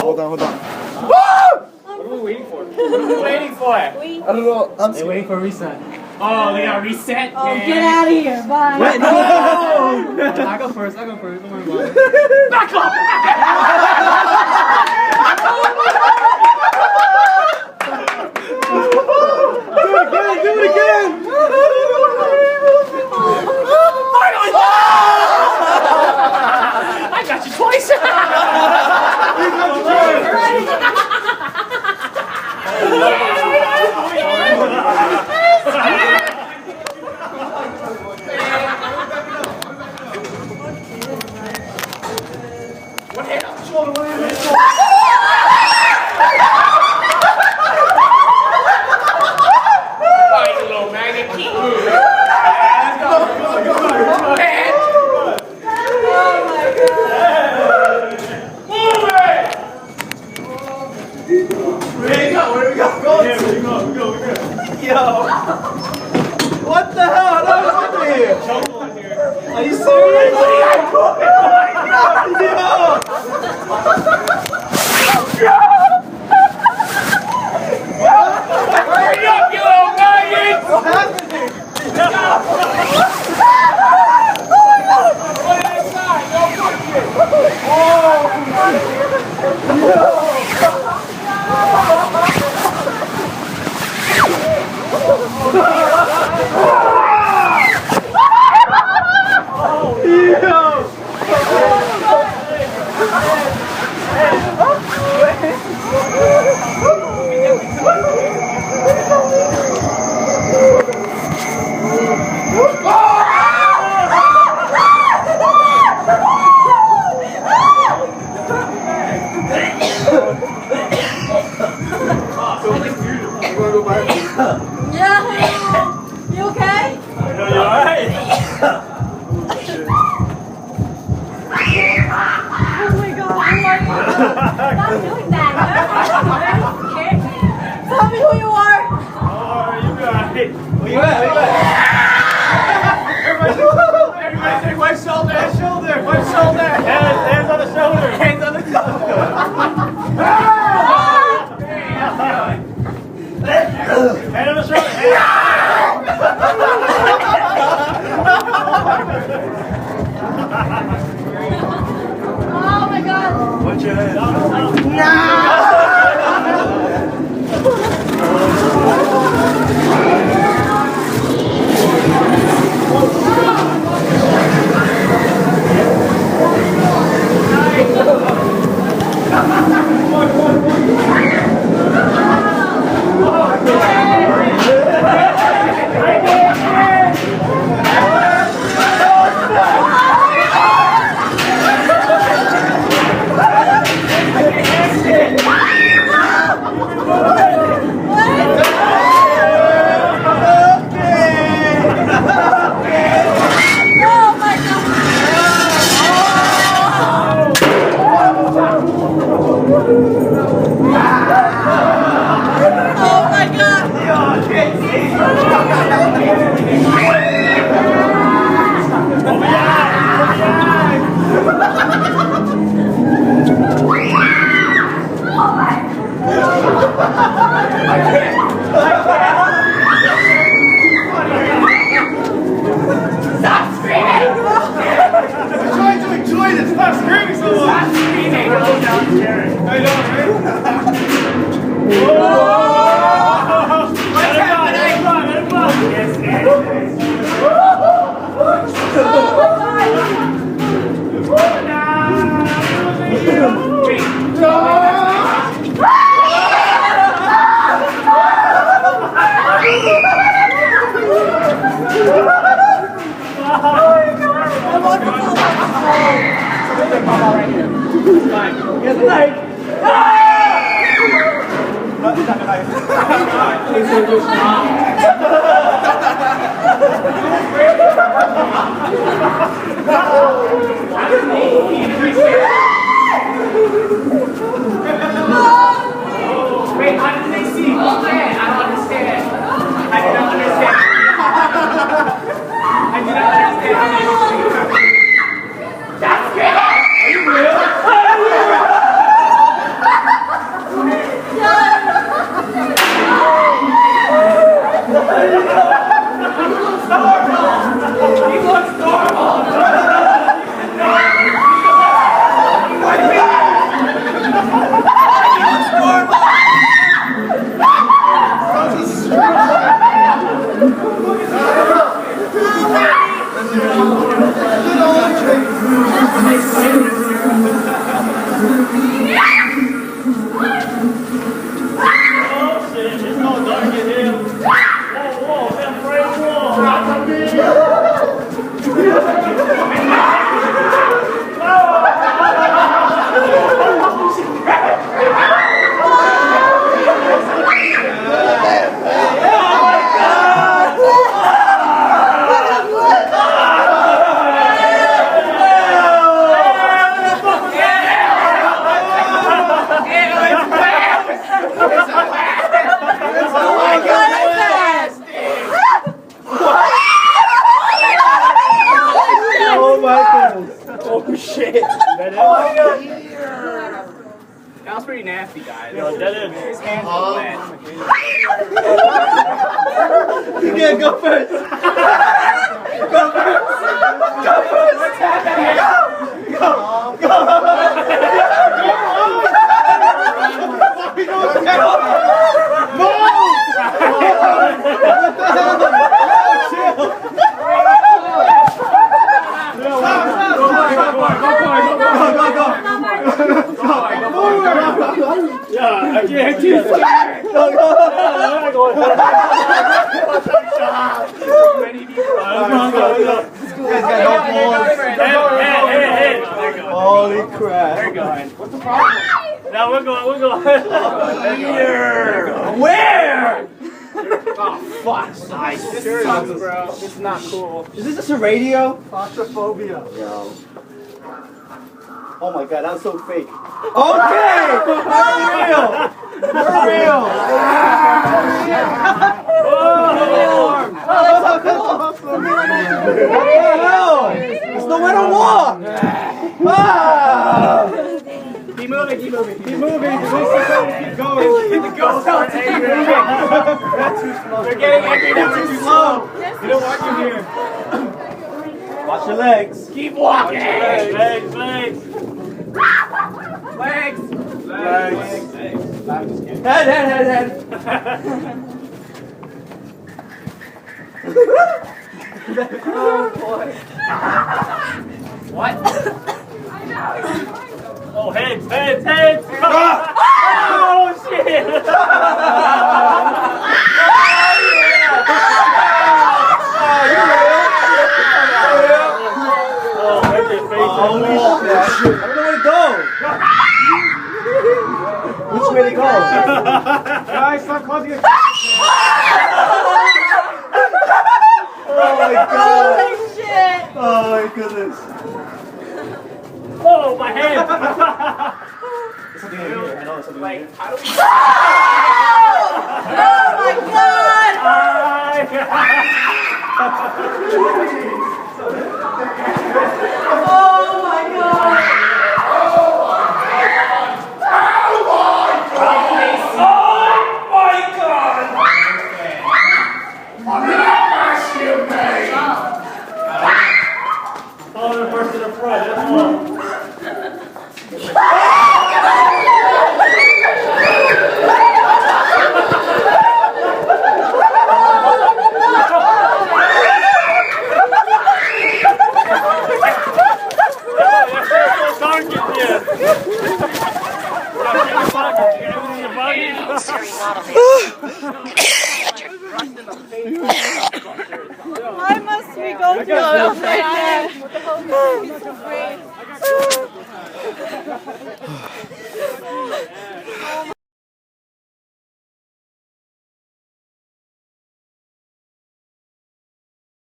Hold on. What are we waiting for? What are we waiting for? I don't know. They're waiting for a reset. Oh, they got reset? Oh, get out of here. Bye. Wait, no! I go first. Don't worry about it. Back up! Do it again! Finally! I got you twice! What the hell? How did I get here? Are you serious? Hurry up, you little maggots! What's happening? What inside? No pushing! Yeah. You okay? You alright? Oh my God. Stop doing that. Tell me who you are. Oh, you got it. Where you at? Everybody say wipe shoulder, shoulder, wipe shoulder. Hands on the shoulder. Hands on the shoulder. Hand on the shoulder. Oh my God. Watch your head. That was pretty nasty, guys. Yo, that is. His hands were wet. You can't go first. Go first. Go first. Go. Go. Yeah, I can't keep it. Holy crap. They're going. What's the problem? Now we're going. Here. Where? Oh, fuck. Nice. This sucks, bro. This is not cool. Is this just a radio? Claustrophobia. Yo. Oh my god, that was so fake. Okay! For real! There's nowhere to walk! Ah! Keep moving. Keep moving. Keep going. The ghosts are angry. That's too slow. They're getting angry. That's too slow. We don't want you here. Watch your legs. Keep walking. Legs. Legs. I'm just kidding. Head. Oh boy. What? Oh, heads. Oh, shit. Holy shit. I don't know where to go. Which way to go? Guys, stop causing it. Oh my god. Holy shit! Oh my goodness. Oh, my head. There's something in here. I know there's something in here. How do we... Oh my god! Oh my god! Follow the first to the front. That's all. Why must we go through all of that? It's so great.